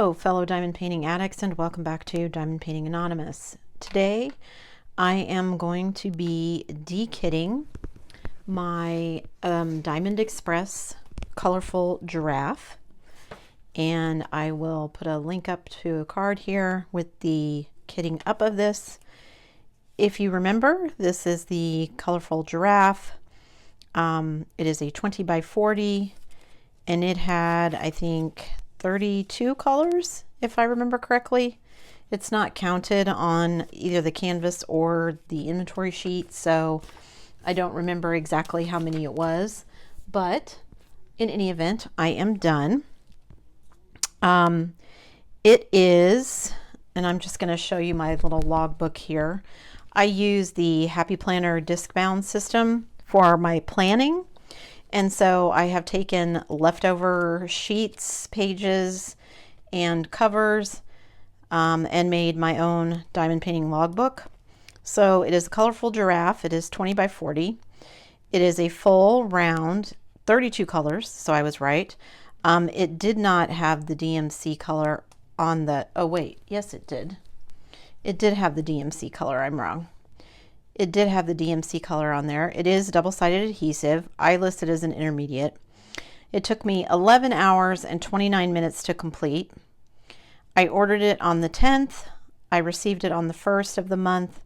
Hello, fellow diamond painting addicts, and welcome back to Diamond Painting Anonymous. Today, I am going to be dekitting my Diamond Xpres Colorful Giraffe, and I will put a link up to a card here with the kitting up of this. If you remember, this is the Colorful Giraffe. It is a 20 by 40, and it had, I think, 32 colors, if I remember correctly. It's not counted on either the canvas or the inventory sheet, so I don't remember exactly how many it was, but in any event, I am done. It is, and I'm just going to show you my little logbook here. I use the Happy Planner disc bound system for my planning. And so I have taken leftover sheets, pages, and covers and made my own diamond painting logbook. So it is a Colorful Giraffe. It is 20 by 40. It is a full round, 32 colors, so I was right. It did not have the DMC color on the, oh wait, yes it did. It did have the DMC color, I'm wrong. It did have the DMC color on there. It is double-sided adhesive. I listed as an intermediate. It took me 11 hours and 29 minutes to complete. I ordered it on the 10th. I received it on the 1st of the month.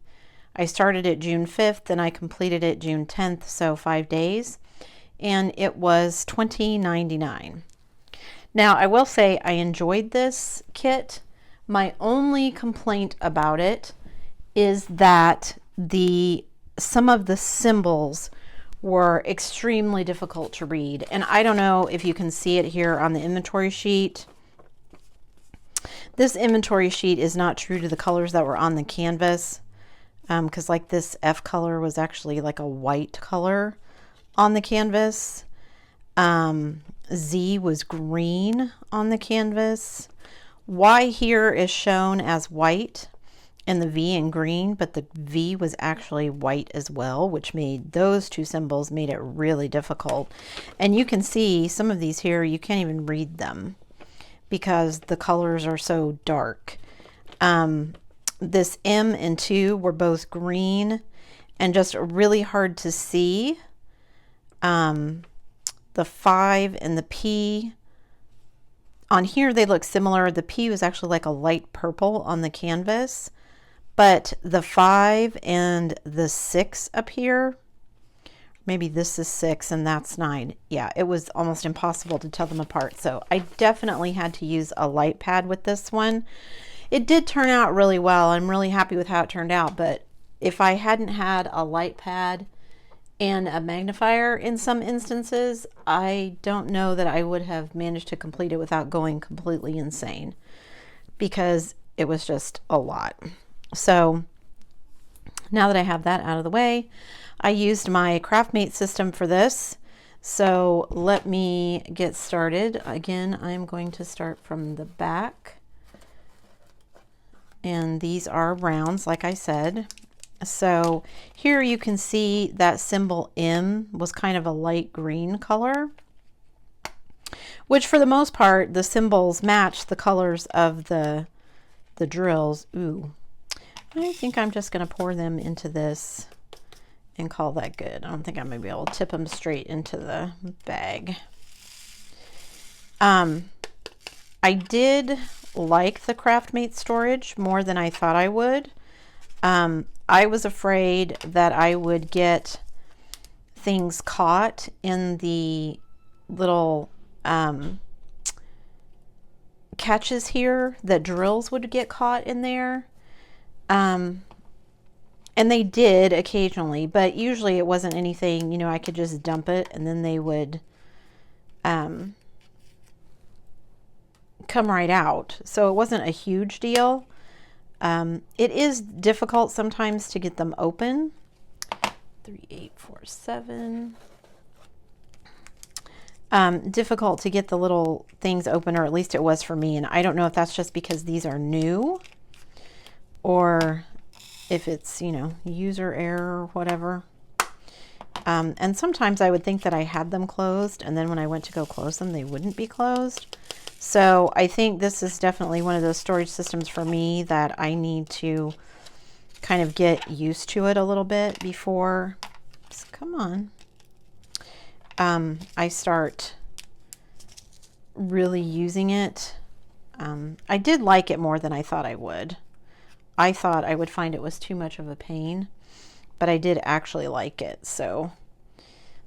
I started it June 5th and I completed it June 10th, so 5 days. And it was $20.99. Now, I will say I enjoyed this kit. My only complaint about it is that some of the symbols were extremely difficult to read, and I don't know if you can see it here on the inventory sheet. This inventory sheet is not true to the colors that were on the canvas, because like this F color was actually like a white color on the canvas. Z was green on the canvas. Y here is shown as white and the V in green, but the V was actually white as well, which made those two symbols made it really difficult. And you can see some of these here, you can't even read them because the colors are so dark. This M and 2 were both green and just really hard to see. The 5 and the P, on here they look similar. The P was actually like a light purple on the canvas. But the 5 and the 6 up here, maybe this is 6 and that's 9. Yeah, it was almost impossible to tell them apart. So I definitely had to use a light pad with this one. It did turn out really well. I'm really happy with how it turned out. But if I hadn't had a light pad and a magnifier in some instances, I don't know that I would have managed to complete it without going completely insane, because it was just a lot. So now that I have that out of the way, I used my CraftMate system for this. So let me get started. Again, I'm going to start from the back. And these are rounds, like I said. So here you can see that symbol M was kind of a light green color, which for the most part, the symbols match the colors of the drills. Ooh. I think I'm just going to pour them into this and call that good. I don't think I'm going to be able to tip them straight into the bag. I did like the CraftMate storage more than I thought I would. I was afraid that I would get things caught in the little catches here, that drills would get caught in there. And they did occasionally, but usually it wasn't anything, you know, I could just dump it and then they would come right out. So it wasn't a huge deal. It is difficult sometimes to get them open. 3847. Difficult to get the little things open, or at least it was for me. And I don't know if that's just because these are new, or if it's, you know, user error or whatever. And sometimes I would think that I had them closed, and then when I went to go close them, they wouldn't be closed. So I think this is definitely one of those storage systems for me that I need to kind of get used to it a little bit before, come on, I start really using it. I did like it more than I thought I would. I thought I would find it was too much of a pain, but I did actually like it. So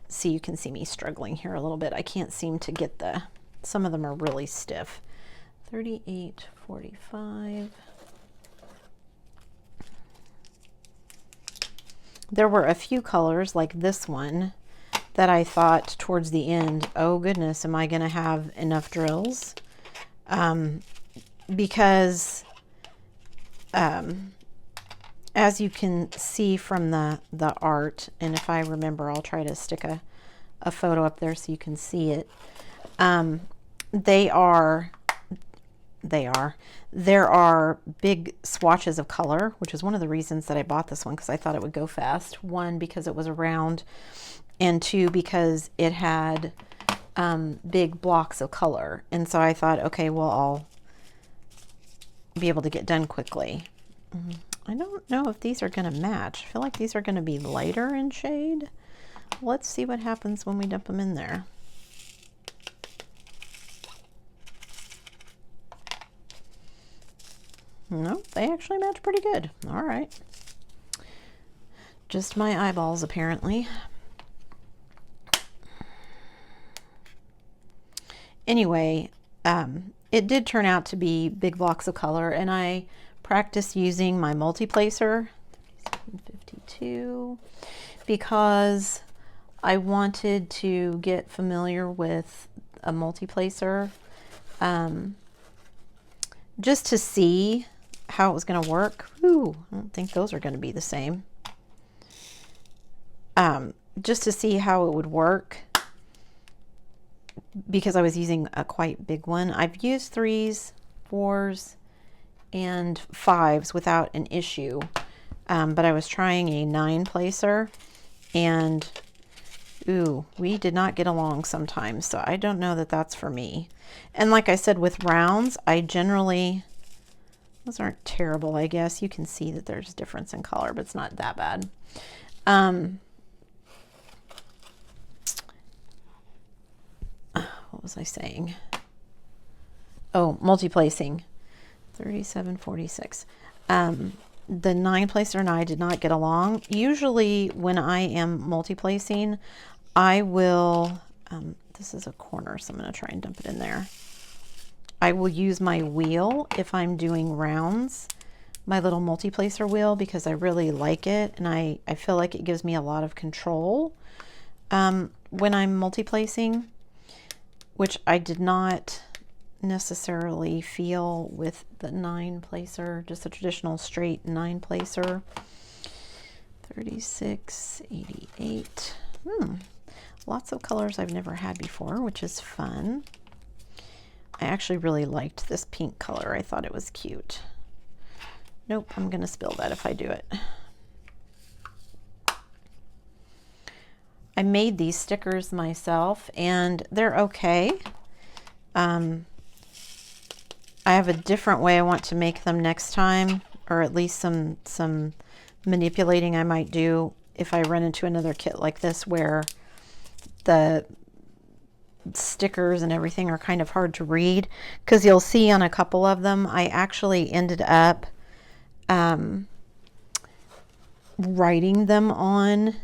see, you can see me struggling here a little bit. I can't seem to get the, some of them are really stiff. 3845. There were a few colors like this one that I thought towards the end, oh goodness, am I going to have enough drills? Because as you can see from the art, and if I remember, I'll try to stick a photo up there so you can see it. There are big swatches of color, which is one of the reasons that I bought this one, because I thought it would go fast. One, because it was round, and two, because it had big blocks of color. And so I thought, okay, well, I'll be able to get done quickly. I don't know if these are going to match. I feel like these are going to be lighter in shade. Let's see what happens when we dump them in there. No, they actually match pretty good. All right. Just my eyeballs, apparently. Anyway, it did turn out to be big blocks of color, and I practiced using my multi-placer, 52, because I wanted to get familiar with a multi-placer, just to see how it was going to work. Ooh, I don't think those are going to be the same. Just to see how it would work, because I was using a quite big one. I've used 3s, 4s, and 5s without an issue, but I was trying a 9 placer, and ooh, we did not get along sometimes, so I don't know that that's for me. And like I said, with rounds, I generally, those aren't terrible, I guess. You can see that there's a difference in color, but it's not that bad. What was I saying? Oh, multi-placing. 3746. The 9 placer and I did not get along. Usually when I am multi-placing, I will, this is a corner, so I'm going to try and dump it in there. I will use my wheel if I'm doing rounds, my little multi-placer wheel, because I really like it, and I feel like it gives me a lot of control when I'm multi-placing, which I did not necessarily feel with the 9 placer, just a traditional straight 9 placer. 3688. Lots of colors I've never had before, which is fun. I actually really liked this pink color. I thought it was cute. Nope, I'm gonna spill that if I do it. I made these stickers myself, and they're okay. I have a different way I want to make them next time, or at least some manipulating I might do if I run into another kit like this where the stickers and everything are kind of hard to read, because you'll see on a couple of them I actually ended up writing them on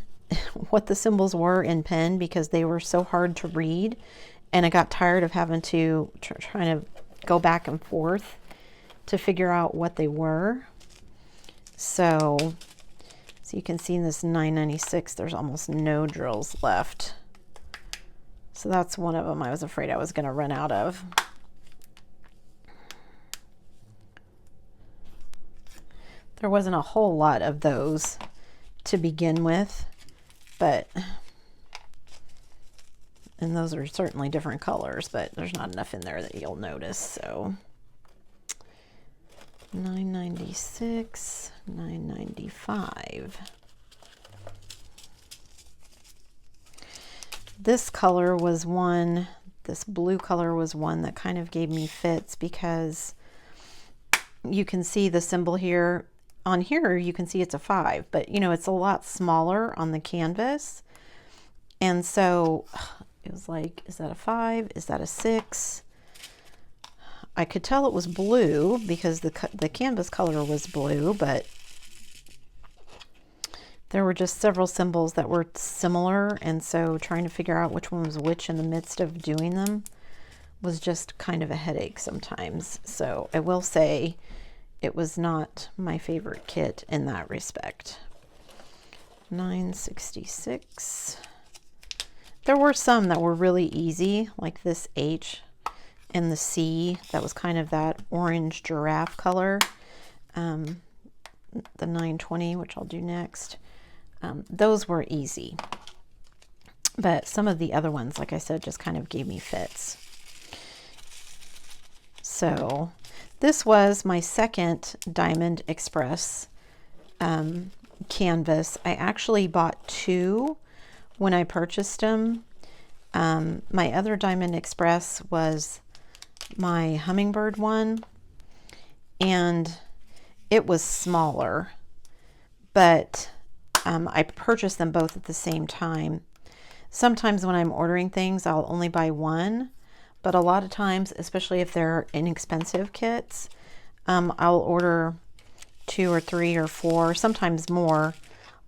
what the symbols were in pen because they were so hard to read, and I got tired of having to trying to go back and forth to figure out what they were. So you can see in this 996 there's almost no drills left. So that's one of them I was afraid I was going to run out of. There wasn't a whole lot of those to begin with, but, and those are certainly different colors, but there's not enough in there that you'll notice. So 996, 995. This color was one this blue color was one that kind of gave me fits because you can see the symbol here. On here, you can see it's a 5, but you know, it's a lot smaller on the canvas. And so it was like, is that a 5? Is that a 6? I could tell it was blue because the canvas color was blue, but there were just several symbols that were similar, and so trying to figure out which one was which in the midst of doing them was just kind of a headache sometimes. So I will say it was not my favorite kit in that respect. 966. There were some that were really easy, like this H and the C, that was kind of that orange giraffe color. The 920, which I'll do next. Those were easy, but some of the other ones, like I said, just kind of gave me fits. So this was my second Diamond Xpres canvas. I actually bought 2 when I purchased them. My other Diamond Xpres was my hummingbird one, and it was smaller, but I purchased them both at the same time. Sometimes when I'm ordering things, I'll only buy one, but a lot of times, especially if they're inexpensive kits, I'll order 2 or 3 or 4, sometimes more.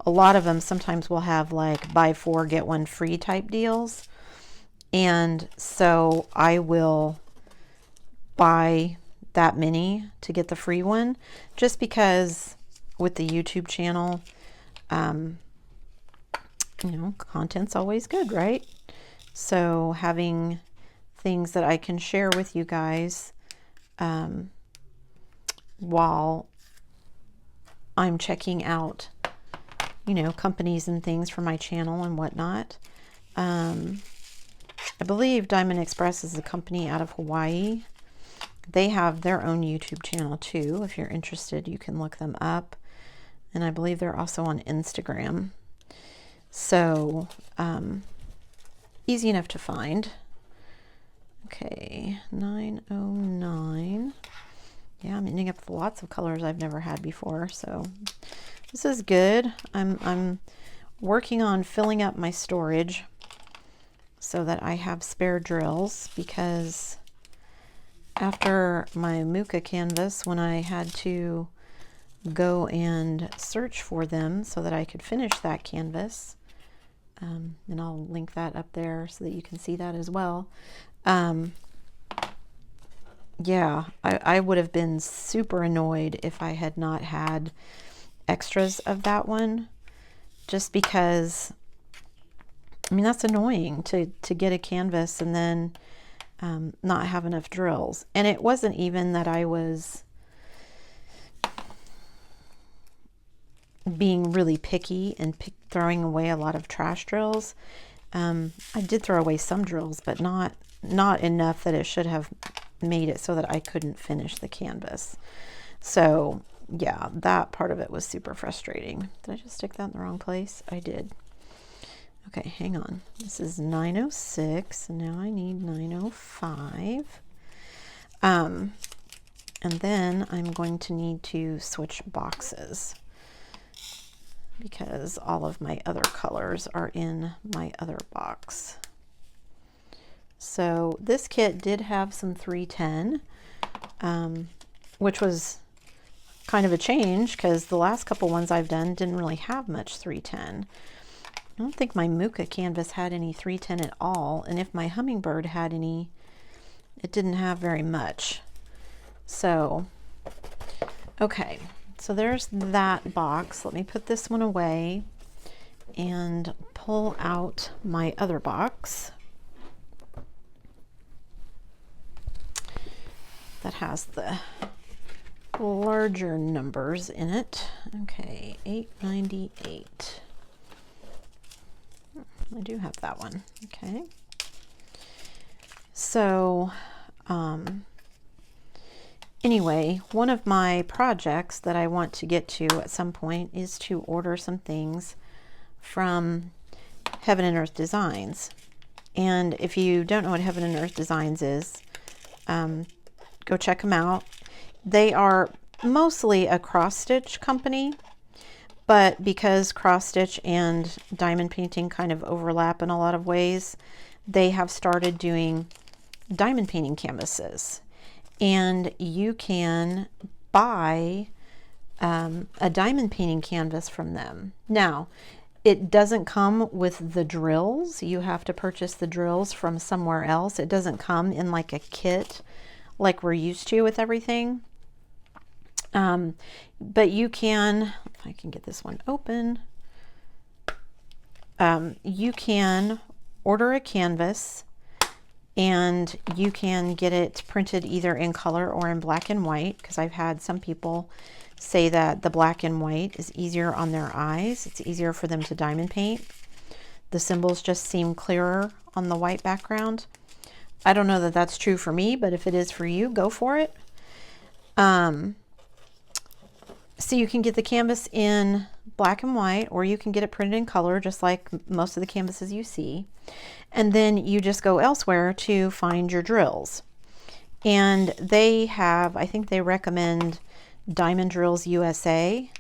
A lot of them sometimes will have like buy 4 get 1 free type deals, and so I will buy that many to get the free one, just because with the YouTube channel, you know, content's always good, right? So having things that I can share with you guys while I'm checking out, you know, companies and things for my channel and whatnot. I believe Diamond Xpres is a company out of Hawaii. They have their own YouTube channel too. If you're interested, you can look them up. And I believe they're also on Instagram. So easy enough to find. Okay, 909. Yeah, I'm ending up with lots of colors I've never had before, so this is good. I'm working on filling up my storage so that I have spare drills, because after my Muka canvas, when I had to go and search for them so that I could finish that canvas, and I'll link that up there so that you can see that as well. Yeah, I would have been super annoyed if I had not had extras of that one, just because, I mean, that's annoying to get a canvas and then not have enough drills. And it wasn't even that I was being really picky and throwing away a lot of trash drills. I did throw away some drills, but not enough that it should have made it so that I couldn't finish the canvas. So yeah, that part of it was super frustrating. Did I just stick that in the wrong place? I did. Okay, hang on. This is 906, and now I need 905. And then I'm going to need to switch boxes, because all of my other colors are in my other box. So this kit did have some 310, which was kind of a change, because the last couple ones I've done didn't really have much 310. I don't think my Muka canvas had any 310 at all, and if my hummingbird had any, it didn't have very much. So, okay. So there's that box. Let me put this one away and pull out my other box that has the larger numbers in it. Okay, 898. I do have that one. Okay. So, anyway, one of my projects that I want to get to at some point is to order some things from Heaven and Earth Designs. And if you don't know what Heaven and Earth Designs is, go check them out. They are mostly a cross-stitch company, but because cross-stitch and diamond painting kind of overlap in a lot of ways, they have started doing diamond painting canvases. And you can buy a diamond painting canvas from them. Now, it doesn't come with the drills. You have to purchase the drills from somewhere else. It doesn't come in like a kit like we're used to with everything. But you can, if I can get this one open, you can order a canvas and you can get it printed either in color or in black and white, because I've had some people say that the black and white is easier on their eyes. It's easier for them to diamond paint. The symbols just seem clearer on the white background. I don't know that that's true for me, but if it is for you, go for it. So you can get the canvas in black and white, or you can get it printed in color, just like most of the canvases you see. And then you just go elsewhere to find your drills. And they have, I think they recommend Diamond Drills USA.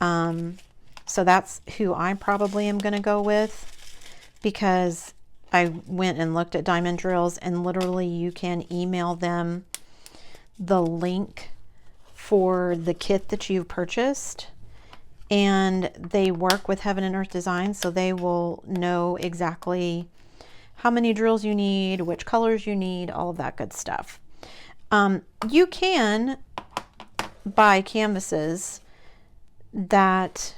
So that's who I probably am going to go with, because I went and looked at Diamond Drills, and literally you can email them the link for the kit that you've purchased, and they work with Heaven and Earth Designs, so they will know exactly how many drills you need, which colors you need, all of that good stuff. You can buy canvases that,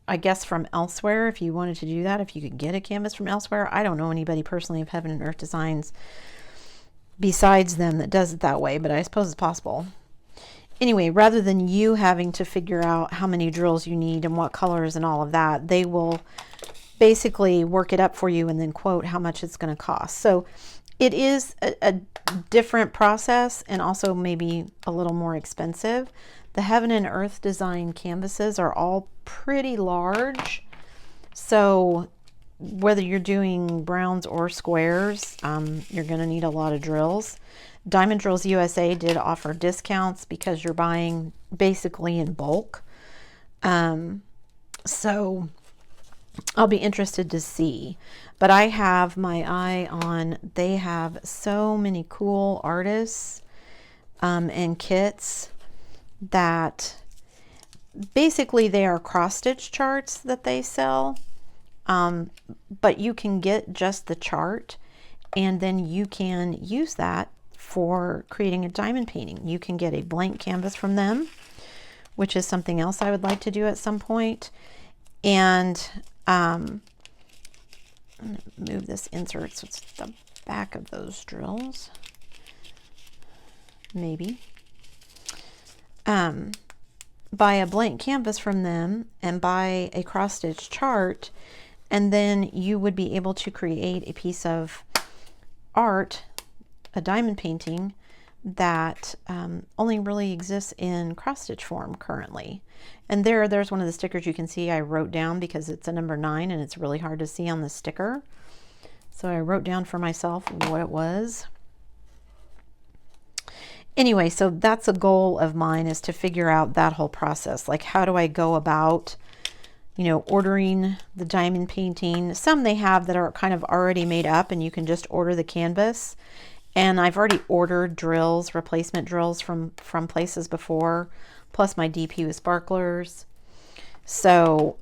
I guess, from elsewhere, if you wanted to do that, if you could get a canvas from elsewhere. I don't know anybody personally of Heaven and Earth Designs besides them that does it that way, but I suppose it's possible. Anyway, rather than you having to figure out how many drills you need and what colors and all of that, they will basically work it up for you and then quote how much it's going to cost. So it is a different process, and also maybe a little more expensive. The Heaven and Earth Design canvases are all pretty large, so whether you're doing browns or squares, you're going to need a lot of drills. Diamond Drills USA did offer discounts because you're buying basically in bulk. So I'll be interested to see. But I have my eye on, they have so many cool artists and kits that basically they are cross-stitch charts that they sell. But you can get just the chart, and then you can use that for creating a diamond painting. You can get a blank canvas from them, which is something else I would like to do at some point. And I'm going to move this insert so it's the back of those drills. Maybe. Buy a blank canvas from them and buy a cross-stitch chart, and then you would be able to create a piece of art, a diamond painting, that only really exists in cross-stitch form currently. And there's one of the stickers you can see I wrote down, because it's a number 9 and it's really hard to see on the sticker. So I wrote down for myself what it was. Anyway, so that's a goal of mine, is to figure out that whole process. Like, how do I go about, you know, ordering the diamond painting? Some they have that are kind of already made up, and you can just order the canvas. And I've already ordered drills, replacement drills from places before, plus my DP with sparklers. So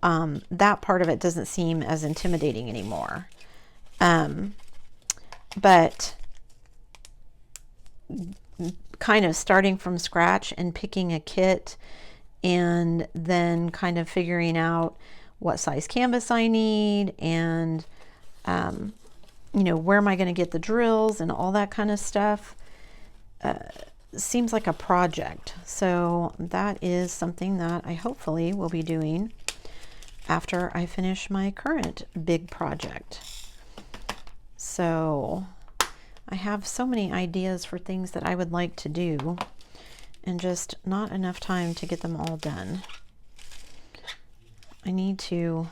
that part of it doesn't seem as intimidating anymore. But kind of starting from scratch and picking a kit, and then kind of figuring out what size canvas I need, and you know, where am I going to get the drills and all that kind of stuff, seems like a project. So that is something that I hopefully will be doing after I finish my current big project. So I have so many ideas for things that I would like to do, and just not enough time to get them all done. I need to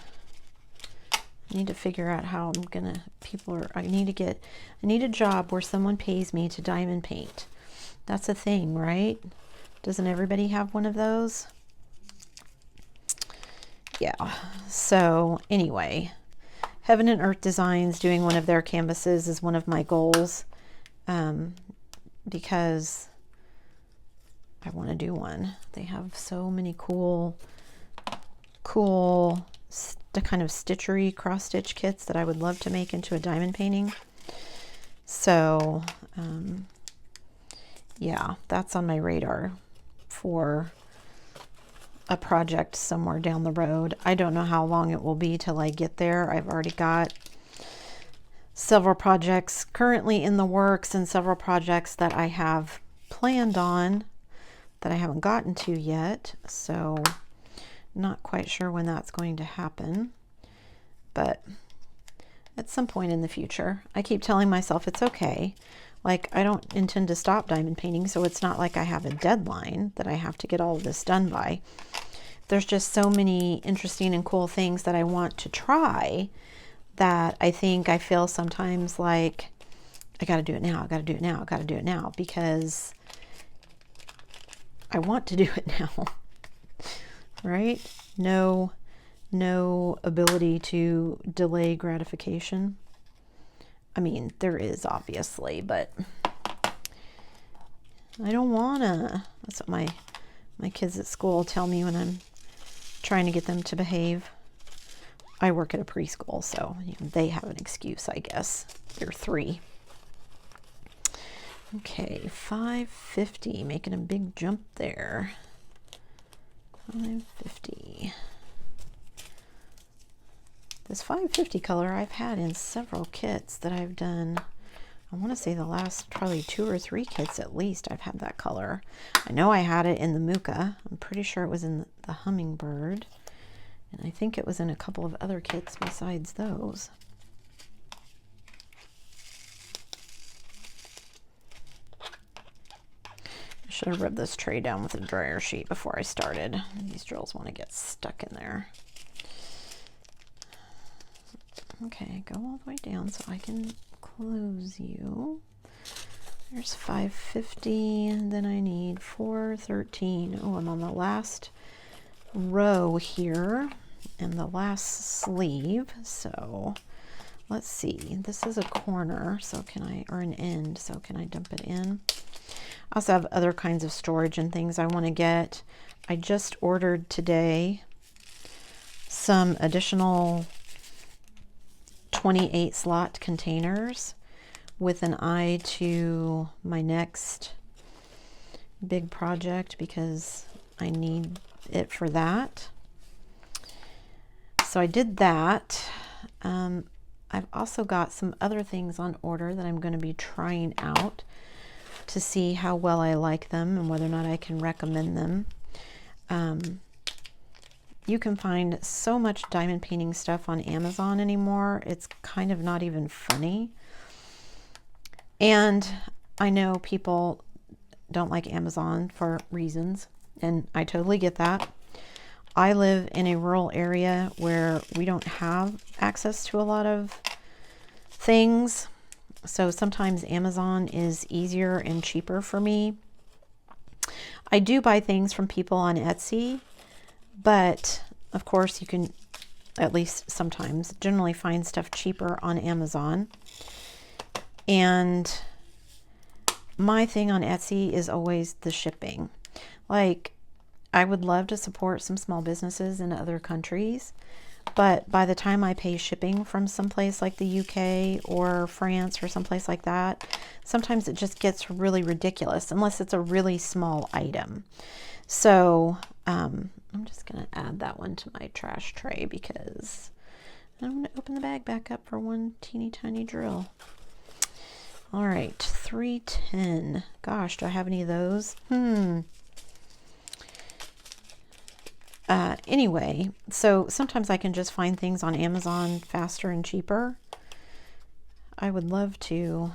I need to figure out how I'm gonna, I need a job where someone pays me to diamond paint. That's a thing, right? Doesn't everybody have one of those? Yeah. So anyway, Heaven and Earth Designs, doing one of their canvases is one of my goals, because I want to do one. They have so many cool the kind of stitchery cross stitch kits that I would love to make into a diamond painting. So yeah, that's on my radar for a project somewhere down the road. I don't know how long it will be till I get there. I've already got several projects currently in the works and several projects that I have planned on that I haven't gotten to yet. So not quite sure when that's going to happen, but at some point in the future. I keep telling myself it's okay. Like, I don't intend to stop diamond painting, so it's not like I have a deadline that I have to get all of this done by. There's just so many interesting and cool things that I want to try that I feel sometimes like I got to do it now, I got to do it now, I got to do it now, because I want to do it now. Right? No ability to delay gratification. I mean, there is obviously, but I don't wanna. That's what my kids at school tell me when I'm trying to get them to behave. I work at a preschool, so they have an excuse, I guess. They're 3. Okay, 550, making a big jump there. 550. This 550 color I've had in several kits that I've done. I want to say the last probably 2 or 3 kits at least I've had that color. I know I had it in the Muka. I'm pretty sure it was in the Hummingbird. And I think it was in a couple of other kits besides those. I should have rubbed this tray down with a dryer sheet before I started. These drills want to get stuck in there. Okay, go all the way down so I can close you. There's 550, and then I need 413. Oh, I'm on the last row here and the last sleeve. So let's see. This is a corner, so or an end, so can I dump it in? I also have other kinds of storage and things I want to get. I just ordered today some additional 28 slot containers with an eye to my next big project because I need it for that. So I did that. I've also got some other things on order that I'm going to be trying out to see how well I like them and whether or not I can recommend them. You can find so much diamond painting stuff on Amazon anymore. It's kind of not even funny. And I know people don't like Amazon for reasons, and I totally get that. I live in a rural area where we don't have access to a lot of things. So sometimes Amazon is easier and cheaper for me. I do buy things from people on Etsy, but of course you can, at least sometimes, generally find stuff cheaper on Amazon. And my thing on Etsy is always the shipping. Like, I would love to support some small businesses in other countries, but by the time I pay shipping from someplace like the UK or France or someplace like that, sometimes it just gets really ridiculous unless it's a really small item. So I'm just going to add that one to my trash tray because I'm going to open the bag back up for one teeny tiny drill. All right, 310. Gosh, do I have any of those? Anyway, so sometimes I can just find things on Amazon faster and cheaper. I would love to.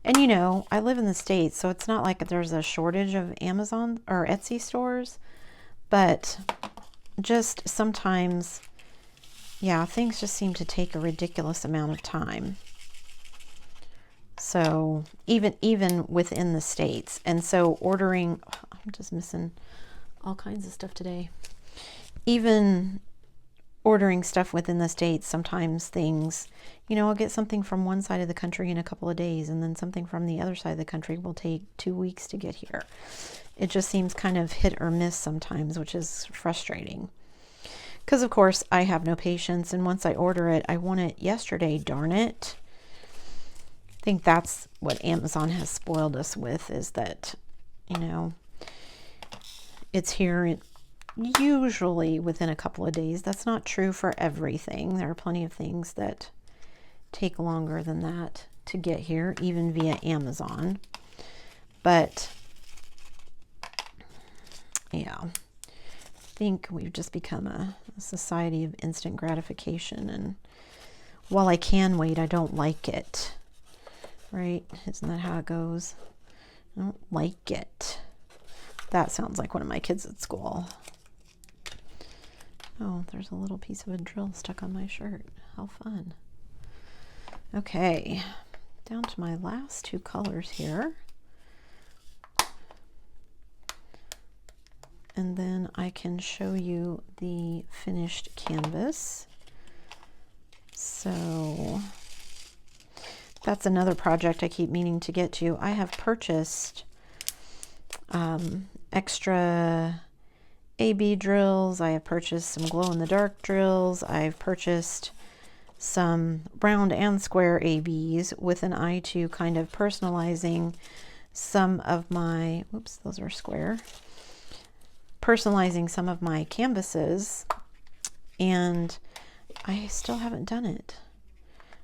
And you know, I live in the States, so it's not like there's a shortage of Amazon or Etsy stores, but just sometimes yeah, things just seem to take a ridiculous amount of time. So even within the states. And so ordering, I'm just missing all kinds of stuff today. Even ordering stuff within the states, sometimes things, you know, I'll get something from one side of the country in a couple of days, and then something from the other side of the country will take 2 weeks to get here. It just seems kind of hit or miss sometimes, which is frustrating. Because of course I have no patience, and once I order it, I want it yesterday, darn it. I think that's what Amazon has spoiled us with, is that, you know, it's here usually within a couple of days. That's not true for everything. There are plenty of things that take longer than that to get here, even via Amazon. But yeah, I think we've just become a society of instant gratification, and while I can wait, I don't like it. Right? Isn't that how it goes? I don't like it. That sounds like one of my kids at school. Oh, there's a little piece of a drill stuck on my shirt. How fun. Okay, down to my last two colors here. And then I can show you the finished canvas. So that's another project I keep meaning to get to. I have purchased extra AB drills. I have purchased some glow-in-the-dark drills. I've purchased some round and square ABs with an eye to kind of personalizing some of my, oops, those are square, personalizing some of my canvases, and I still haven't done it.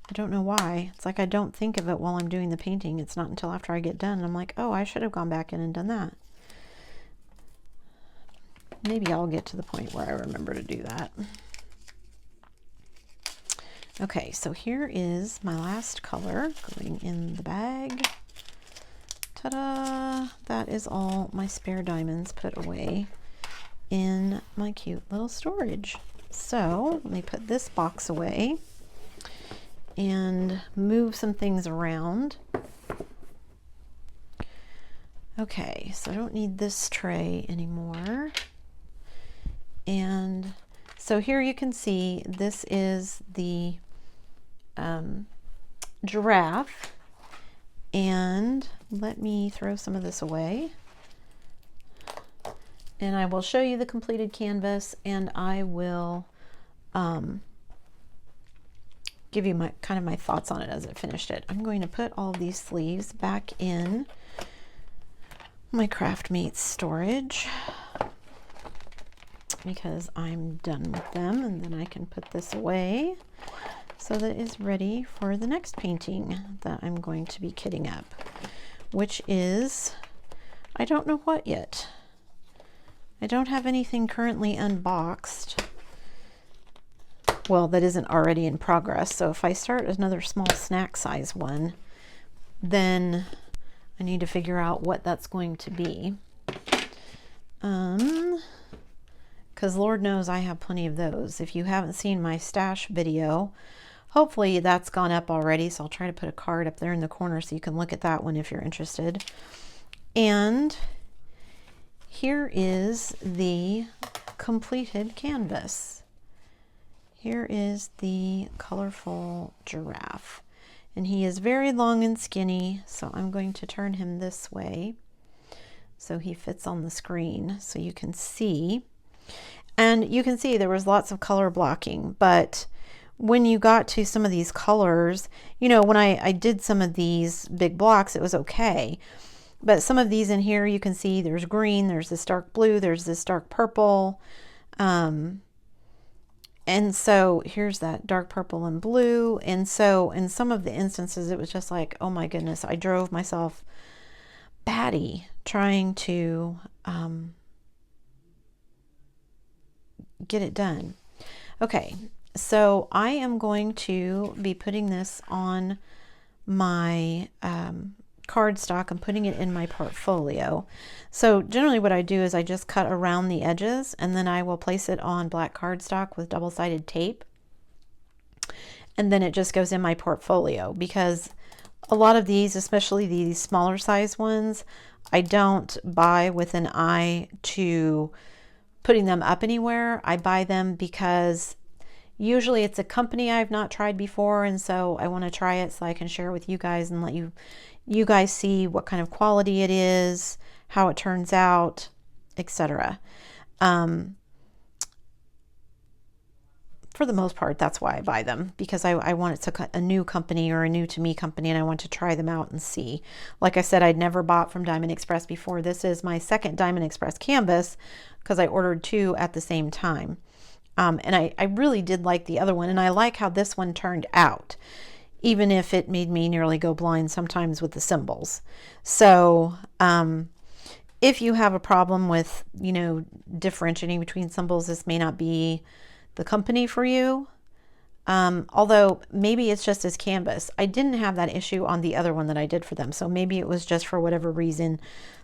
I don't know why. It's like I don't think of it while I'm doing the painting. It's not until after I get done, and I'm like, oh, I should have gone back in and done that. Maybe I'll get to the point where I remember to do that. Okay, so here is my last color going in the bag. Ta-da! That is all my spare diamonds put away in my cute little storage. So let me put this box away and move some things around. Okay, so I don't need this tray anymore. And so here you can see this is the giraffe, and let me throw some of this away, and I will show you the completed canvas, and I will give you my kind of my thoughts on it as I finished it. I'm going to put all of these sleeves back in my Craft Mates storage because I'm done with them, and then I can put this away so that it's ready for the next painting that I'm going to be kitting up, which is, I don't know what yet. I don't have anything currently unboxed, well, that isn't already in progress. So if I start another small snack size one, then I need to figure out what that's going to be. Because Lord knows I have plenty of those. If you haven't seen my stash video, hopefully that's gone up already, so I'll try to put a card up there in the corner so you can look at that one if you're interested. And here is the completed canvas. Here is the colorful giraffe, and he is very long and skinny, so I'm going to turn him this way so he fits on the screen so you can see. And you can see there was lots of color blocking, but when you got to some of these colors, you know, when I did some of these big blocks, it was okay. But some of these in here, you can see there's green, there's this dark blue, there's this dark purple. And so here's that dark purple and blue. And so in some of the instances, it was just like, oh my goodness, I drove myself batty trying to get it done. Okay, so I am going to be putting this on my cardstock and putting it in my portfolio. So generally what I do is I just cut around the edges, and then I will place it on black cardstock with double-sided tape. and then it just goes in my portfolio, because a lot of these, especially these smaller size ones, I don't buy with an eye to putting them up anywhere. I buy them because usually it's a company I've not tried before, and so I want to try it so I can share with you guys and let you guys see what kind of quality it is, how it turns out, etc. For the most part, that's why I buy them, because I want it to a new company or a new to me company, and I want to try them out and see. Like I said, I'd never bought from Diamond Xpres before. This is my second Diamond Xpres canvas because I ordered two at the same time. And I really did like the other one, and I like how this one turned out, even if it made me nearly go blind sometimes with the symbols. So if you have a problem with, you know, differentiating between symbols, this may not be the company for you. Although maybe it's just as canvas. I didn't have that issue on the other one that I did for them, so maybe it was just for whatever reason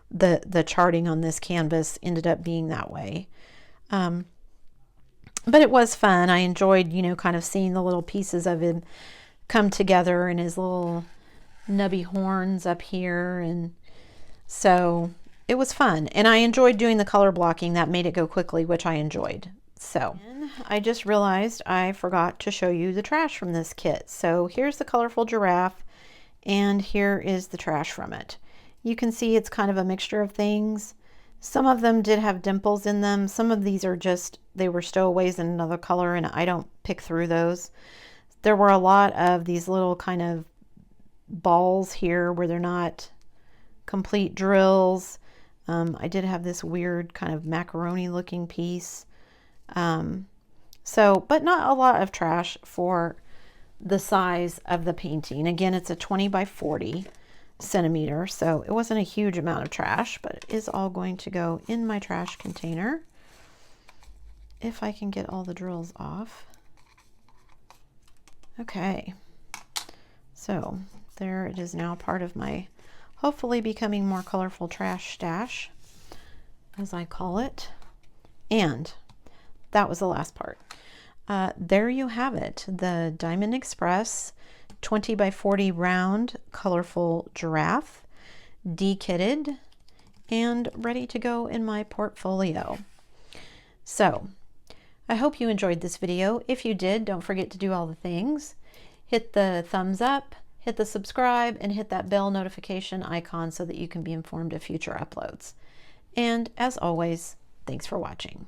the charting on this canvas ended up being that way. But it was fun. I enjoyed, you know, kind of seeing the little pieces of him come together and his little nubby horns up here, and so it was fun. And I enjoyed doing the color blocking. That made it go quickly, which I enjoyed. So I just realized I forgot to show you the trash from this kit. So here's the Colorful Giraffe, and here is the trash from it. You can see it's kind of a mixture of things. Some of them did have dimples in them. Some of these are just, they were stowaways in another color, and I don't pick through those. There were a lot of these little kind of balls here where they're not complete drills. I did have this weird kind of macaroni looking piece. But not a lot of trash for the size of the painting. Again, it's a 20 by 40 centimeter, so it wasn't a huge amount of trash, but it is all going to go in my trash container if I can get all the drills off. Okay, so there it is, now part of my hopefully becoming more colorful trash stash, as I call it. And that was the last part. There you have it, the Diamond Xpres 20 by 40 round colorful giraffe, dekitted and ready to go in my portfolio. So I hope you enjoyed this video. If you did, don't forget to do all the things. Hit the thumbs up, hit the subscribe, and hit that bell notification icon so that you can be informed of future uploads. And as always, thanks for watching.